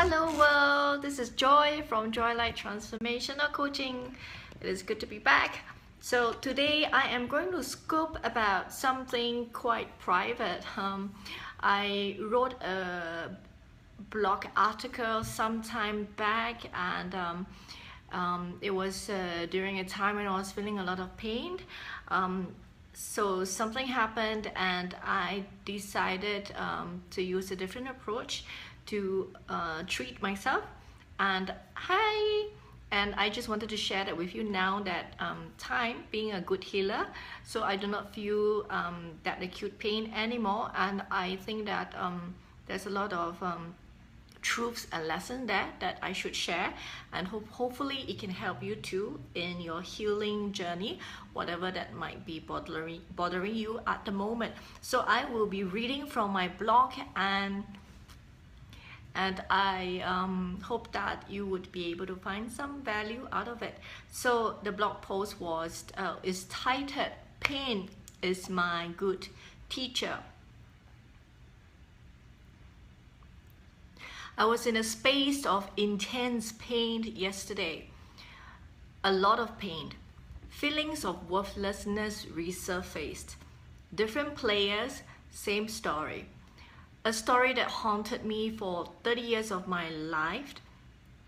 Hello world, this is Joy from Joylight Transformational Coaching. It is good to be back. So today I am going to scoop about something quite private. I wrote a blog article some time back, and it was during a time when I was feeling a lot of pain. So something happened and I decided to use a different approach to treat myself, and I just wanted to share that with you now that time being a good healer, so I do not feel that acute pain anymore, and I think that there's a lot of truths and lessons there that I should share, and hopefully it can help you too in your healing journey, whatever that might be bothering you at the moment. So I will be reading from my blog, and I hope that you would be able to find some value out of it. So the blog post is titled "Pain is My Good Teacher." I was in a space of intense pain yesterday. A lot of pain. Feelings of worthlessness resurfaced. Different players, same story. A story that haunted me for 30 years of my life.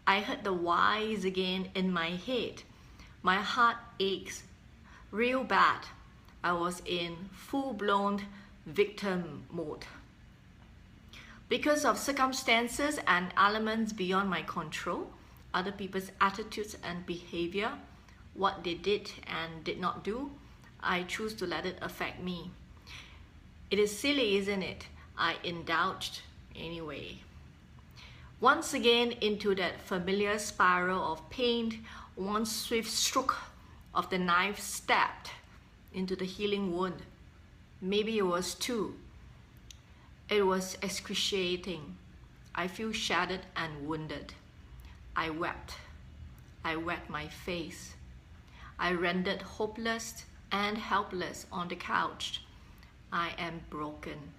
I heard the whys again in my head. My heart aches real bad. I was in full-blown victim mode. Because of circumstances and elements beyond my control, other people's attitudes and behavior, what they did and did not do, I choose to let it affect me. It is silly, isn't it? I indulged anyway. Once again into that familiar spiral of pain, one swift stroke of the knife stabbed into the healing wound. Maybe it was two. It was excruciating. I feel shattered and wounded. I wept. I wet my face. I rendered hopeless and helpless on the couch. I am broken.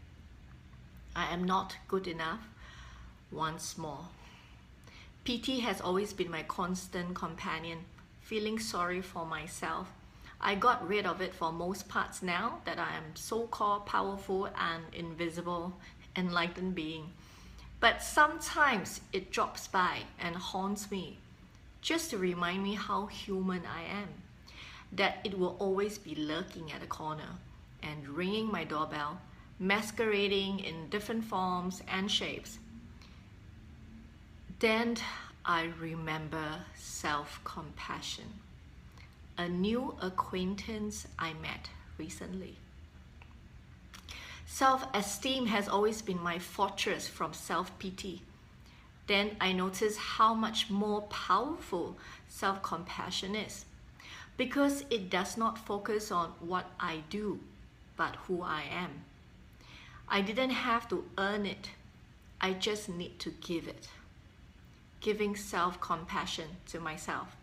I am not good enough once more. PT has always been my constant companion, feeling sorry for myself. I got rid of it for most parts now that I am so-called powerful and invisible, enlightened being. But sometimes it drops by and haunts me, just to remind me how human I am, that it will always be lurking at a corner and ringing my doorbell, masquerading in different forms and shapes. Then I remember self-compassion, a new acquaintance I met recently. Self-esteem has always been my fortress from self-pity. Then I noticed how much more powerful self-compassion is, because it does not focus on what I do, but who I am. I didn't have to earn it. I just need to give it. Giving self-compassion to myself.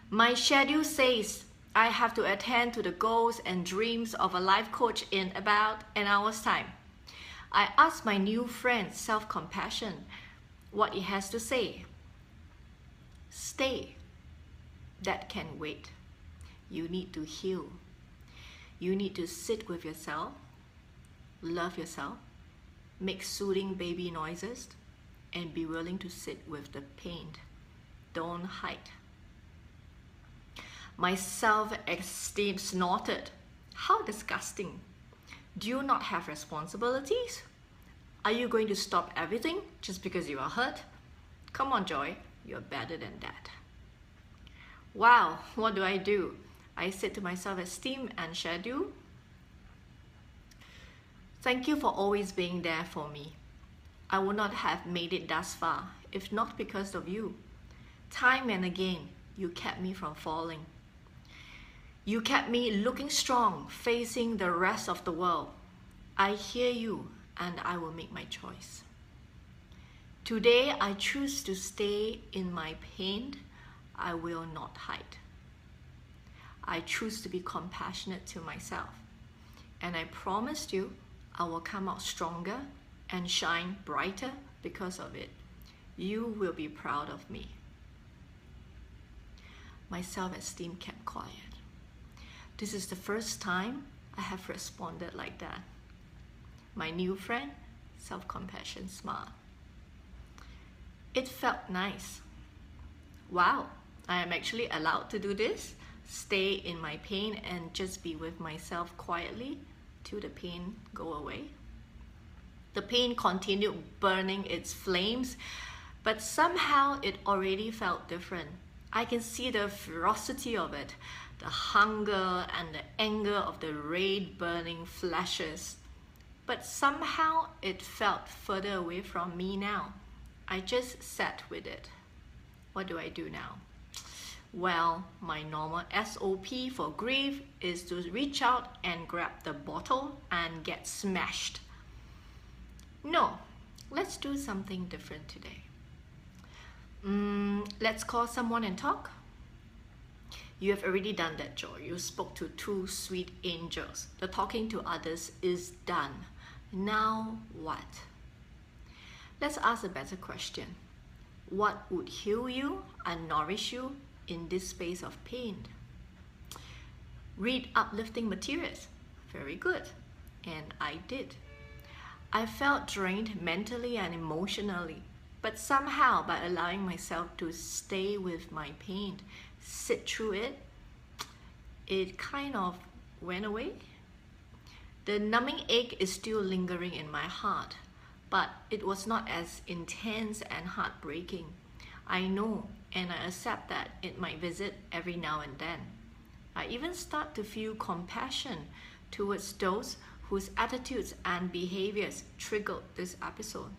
My schedule says I have to attend to the goals and dreams of a life coach in about an hour's time. I asked my new friend, Self-Compassion, what it has to say. Stay. That can wait. You need to heal. You need to sit with yourself. Love yourself, make soothing baby noises, and be willing to sit with the pain. Don't hide. My self-esteem snorted. How disgusting. Do you not have responsibilities? Are you going to stop everything just because you are hurt? Come on, Joy, you're better than that. Wow, what do? I said to my self-esteem and schedule, thank you for always being there for me. I would not have made it thus far if not because of you. Time and again, you kept me from falling. You kept me looking strong, facing the rest of the world. I hear you, and I will make my choice. Today, I choose to stay in my pain. I will not hide. I choose to be compassionate to myself. And I promised you, I will come out stronger and shine brighter because of it. You will be proud of me. My self-esteem kept quiet. This is the first time I have responded like that. My new friend, self-compassion, smiled. It felt nice. Wow, I am actually allowed to do this, stay in my pain and just be with myself quietly till the pain go away. The pain continued burning its flames, but somehow it already felt different. I can see the ferocity of it, the hunger and the anger of the red burning flashes. But somehow it felt further away from me now. I just sat with it. What do I do now? Well, my normal SOP for grief is to reach out and grab the bottle and get smashed. No, let's do something different today. Let's call someone and talk. You have already done that, Joy. You spoke to two sweet angels. The talking to others is done. Now what? Let's ask a better question. What would heal you and nourish you in this space of pain? Read uplifting materials. Very good. And I did. I felt drained mentally and emotionally. But somehow, by allowing myself to stay with my pain, sit through it, it kind of went away. The numbing ache is still lingering in my heart, but it was not as intense and heartbreaking. I know and I accept that it might visit every now and then. I even start to feel compassion towards those whose attitudes and behaviors triggered this episode.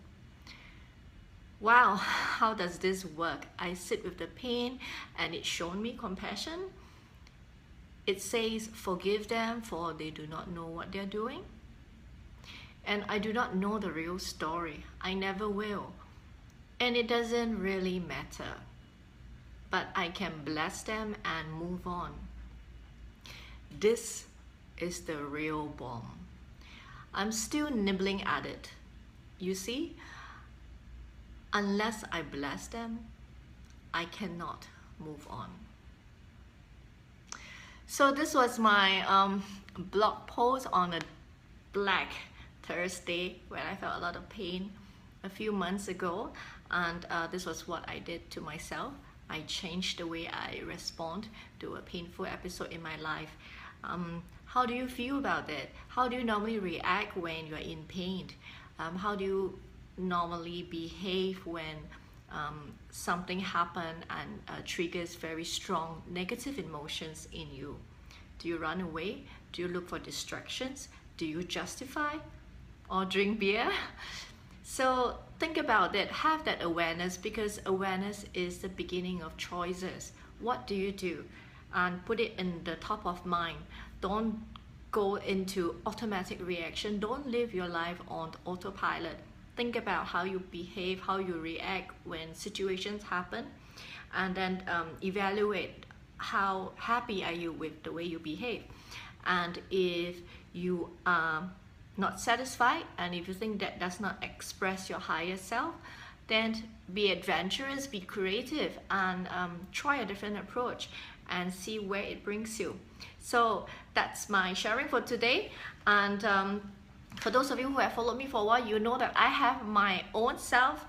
Wow, how does this work? I sit with the pain and it showed me compassion. It says, forgive them for they do not know what they're doing. And I do not know the real story. I never will. And it doesn't really matter. But I can bless them and move on. This is the real bomb. I'm still nibbling at it. You see? Unless I bless them, I cannot move on. So this was my blog post on a Black Thursday when I felt a lot of pain a few months ago, and this was what I did to myself. I changed the way I respond to a painful episode in my life. How do you feel about it? How do you normally react when you're in pain? How do you normally behave when something happens and triggers very strong negative emotions in you? Do you run away? Do you look for distractions? Do you justify or drink beer? So think about it, have that awareness, because awareness is the beginning of choices. What do you do? And put it in the top of mind. Don't go into automatic reaction. Don't live your life on autopilot. Think about how you behave, how you react when situations happen, and then evaluate how happy are you with the way you behave. And if you are not satisfied, and if you think that does not express your higher self, then be adventurous, be creative, and try a different approach and see where it brings you. So that's my sharing for today. And for those of you who have followed me for a while, you know that I have my own self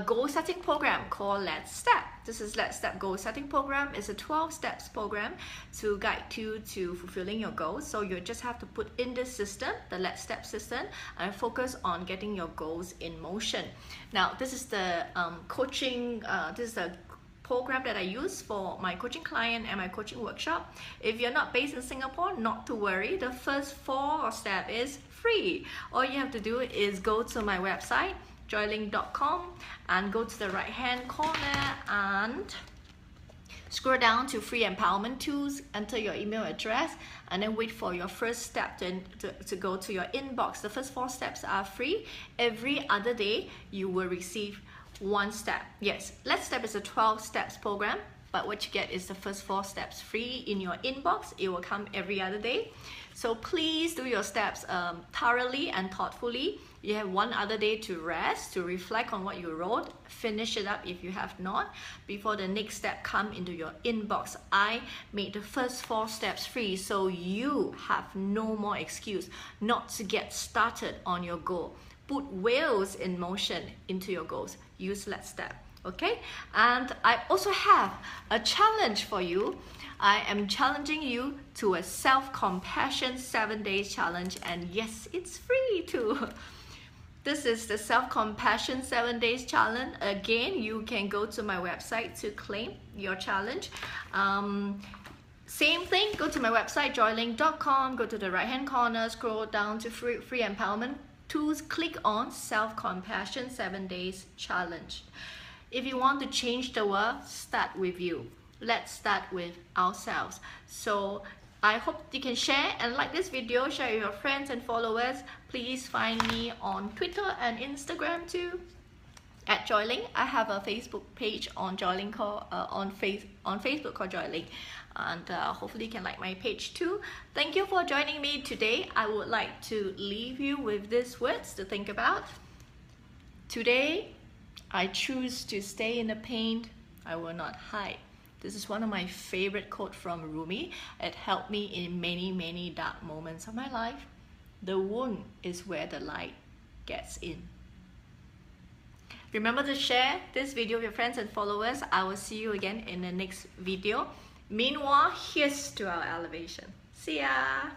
goal setting program called Let's Step. This is Let's Step Goal Setting Program. It's a 12 steps program to guide you to fulfilling your goals. So you just have to put in this system, the Let's Step system, and focus on getting your goals in motion. Now, this is the coaching, this is the program that I use for my coaching client and my coaching workshop. If you're not based in Singapore, not to worry. The first 4 steps is free. All you have to do is go to my website, joylink.com, and go to the right hand corner and scroll down to free empowerment tools, enter your email address, and then wait for your first step to go to your inbox. The first 4 steps are free. Every other day you will receive 1 step. Yes, Let's Step is a 12 steps program. but what you get is the first 4 steps free in your inbox. It will come every other day. So please do your steps thoroughly and thoughtfully. You have 1 other day to rest, to reflect on what you wrote, finish it up if you have not, before the next step come into your inbox. I made the first 4 steps free, so you have no more excuse not to get started on your goal. Put wheels in motion into your goals. Use Let's Step. Okay, and I also have a challenge for you. I am challenging you to a self-compassion 7 days challenge, and yes, it's free too. This is the self-compassion 7 days challenge. Again, you can go to my website to claim your challenge. Same thing, go to my website joylink.com, go to the right hand corner, scroll down to free empowerment tools, click on self-compassion 7 days challenge. If you want to change the world, start with you. Let's start with ourselves. So I hope you can share and like this video, share with your friends and followers. Please find me on Twitter and Instagram too, at Joylink. I have a Facebook page on Joylink called, on Facebook called Joylink, and hopefully you can like my page too. Thank you for joining me today. I would like to leave you with these words to think about. Today, I choose to stay in the pain. I will not hide. This is one of my favorite quotes from Rumi. It helped me in many, many dark moments of my life. The wound is where the light gets in. Remember to share this video with your friends and followers. I will see you again in the next video. Meanwhile, here's to our elevation. See ya!